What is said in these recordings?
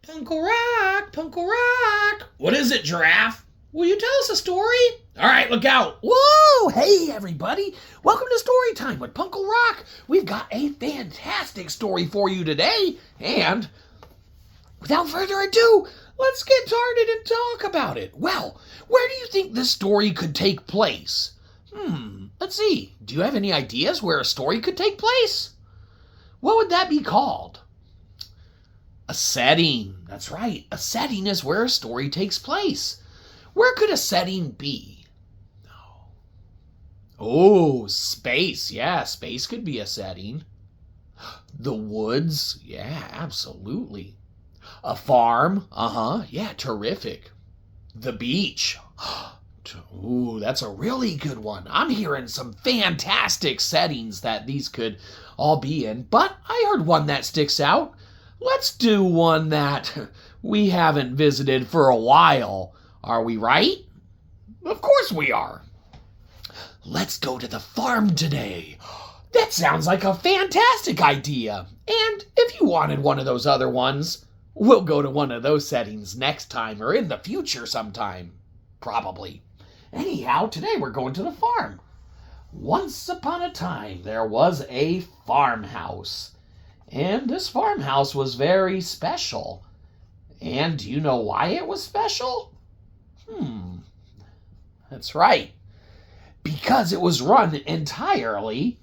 PuNkLe Rok, PuNkLe Rok. What is it, Giraffe? Will you tell us a story? All right, look out. Whoa! Hey, everybody. Welcome to Story Time with PuNkLe Rok. We've got a fantastic story for you today. And without further ado, let's get started and talk about it. Well, where do you think this story could take place? Let's see. Do you have any ideas where a story could take place? What would that be called? A setting. That's right. A setting is where a story takes place. Where could a setting be? Oh, space. Yeah, space could be a setting. The woods. Yeah, absolutely. A farm. Yeah, terrific. The beach. Ooh, that's a really good one. I'm hearing some fantastic settings that these could all be in, but I heard one that sticks out. Let's do one that we haven't visited for a while. Are we right? Of course we are. Let's go to the farm today. That sounds like a fantastic idea. And if you wanted one of those other ones, we'll go to one of those settings next time or in the future sometime. Probably. Anyhow, today we're going to the farm. Once upon a time, there was a farmhouse. And this farmhouse was very special. And do you know why it was special? That's right. Because it was run entirely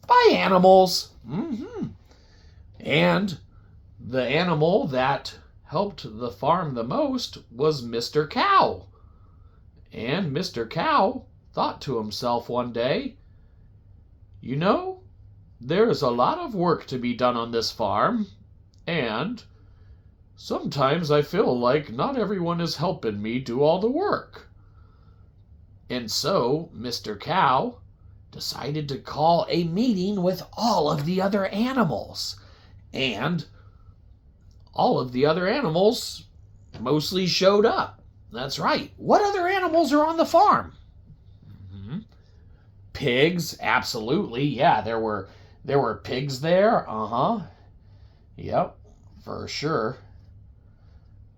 by animals. And the animal that helped the farm the most was Mr. Cow. And Mr. Cow thought to himself one day, you know, there's a lot of work to be done on this farm, and sometimes I feel like not everyone is helping me do all the work. And so Mr. Cow decided to call a meeting with all of the other animals. And all of the other animals mostly showed up. That's right. What other animals are on the farm? Pigs, absolutely. Yeah, there were pigs there. Yep, for sure.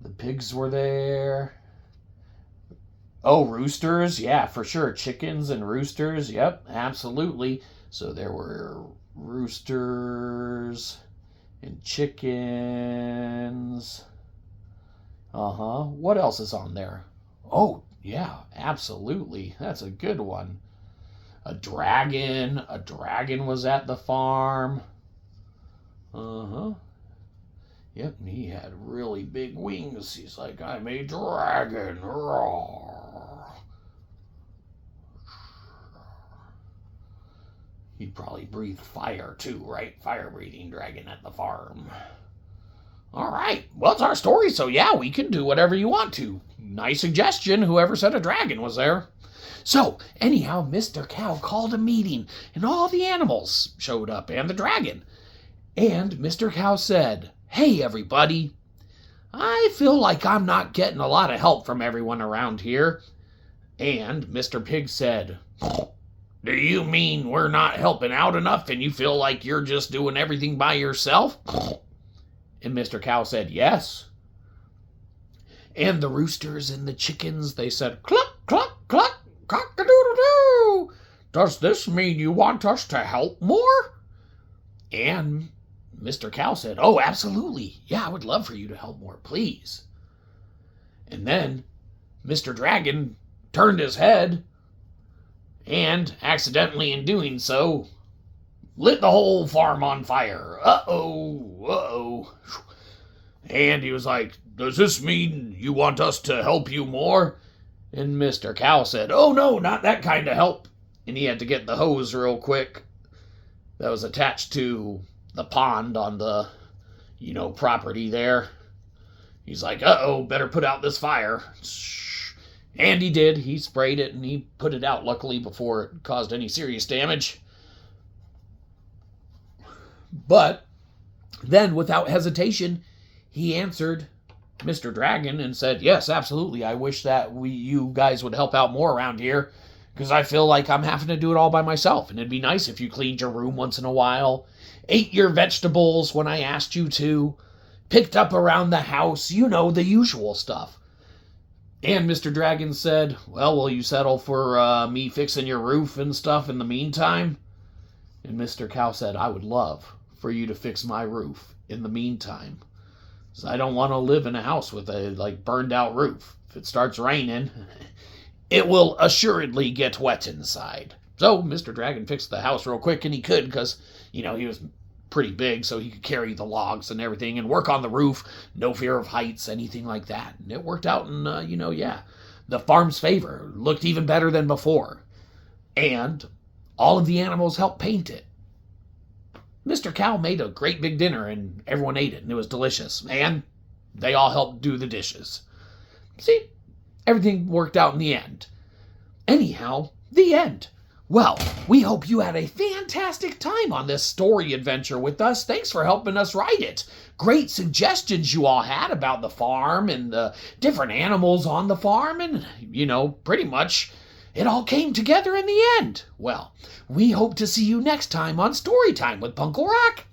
The pigs were there. Oh, roosters. Yeah, for sure. Chickens and roosters. Yep, absolutely. So there were roosters and chickens. What else is on there? Oh, yeah, absolutely. That's a good one. A dragon. A dragon was at the farm. Yep, and he had really big wings. He's like, I'm a dragon. Roar. He'd probably breathe fire too, right? Fire-breathing dragon at the farm. All right, well, it's our story, so yeah, we can do whatever you want to. Nice suggestion, whoever said a dragon was there. So, anyhow, Mr. Cow called a meeting, and all the animals showed up, and the dragon. And Mr. Cow said, hey, everybody, I feel like I'm not getting a lot of help from everyone around here. And Mr. Pig said, do you mean we're not helping out enough and you feel like you're just doing everything by yourself? And Mr. Cow said, yes. And the roosters and the chickens, they said, cluck, cluck, cluck, cock-a-doodle-doo. Does this mean you want us to help more? And Mr. Cow said, oh, absolutely. Yeah, I would love for you to help more, please. And then Mr. Dragon turned his head and, accidentally in doing so, lit the whole farm on fire. Uh-oh. And he was like, does this mean you want us to help you more? And Mr. Cow said, oh, no, not that kind of help. And he had to get the hose real quick that was attached to the pond on the, property there. He's like, uh-oh, better put out this fire. And he did. He sprayed it and he put it out, luckily, before it caused any serious damage. But then, without hesitation, he answered Mr. Dragon and said, yes, absolutely. I wish that you guys would help out more around here, because I feel like I'm having to do it all by myself. And it'd be nice if you cleaned your room once in a while, ate your vegetables when I asked you to, picked up around the house, you know, the usual stuff. And Mr. Dragon said, well, will you settle for me fixing your roof and stuff in the meantime? And Mr. Cow said, I would love for you to fix my roof in the meantime. Because I don't want to live in a house with a, burned out roof. If it starts raining, it will assuredly get wet inside. So Mr. Dragon fixed the house real quick, and he could because, he was pretty big, so he could carry the logs and everything and work on the roof. No fear of heights, anything like that. And it worked out in, the farm's favor. Looked even better than before. And all of the animals helped paint it. Mr. Cow made a great big dinner, and everyone ate it, and it was delicious. And they all helped do the dishes. See, everything worked out in the end. Anyhow, the end. Well, we hope you had a fantastic time on this story adventure with us. Thanks for helping us write it. Great suggestions you all had about the farm and the different animals on the farm. And, pretty much it all came together in the end. Well, we hope to see you next time on Storytime with PuNkLe Rok.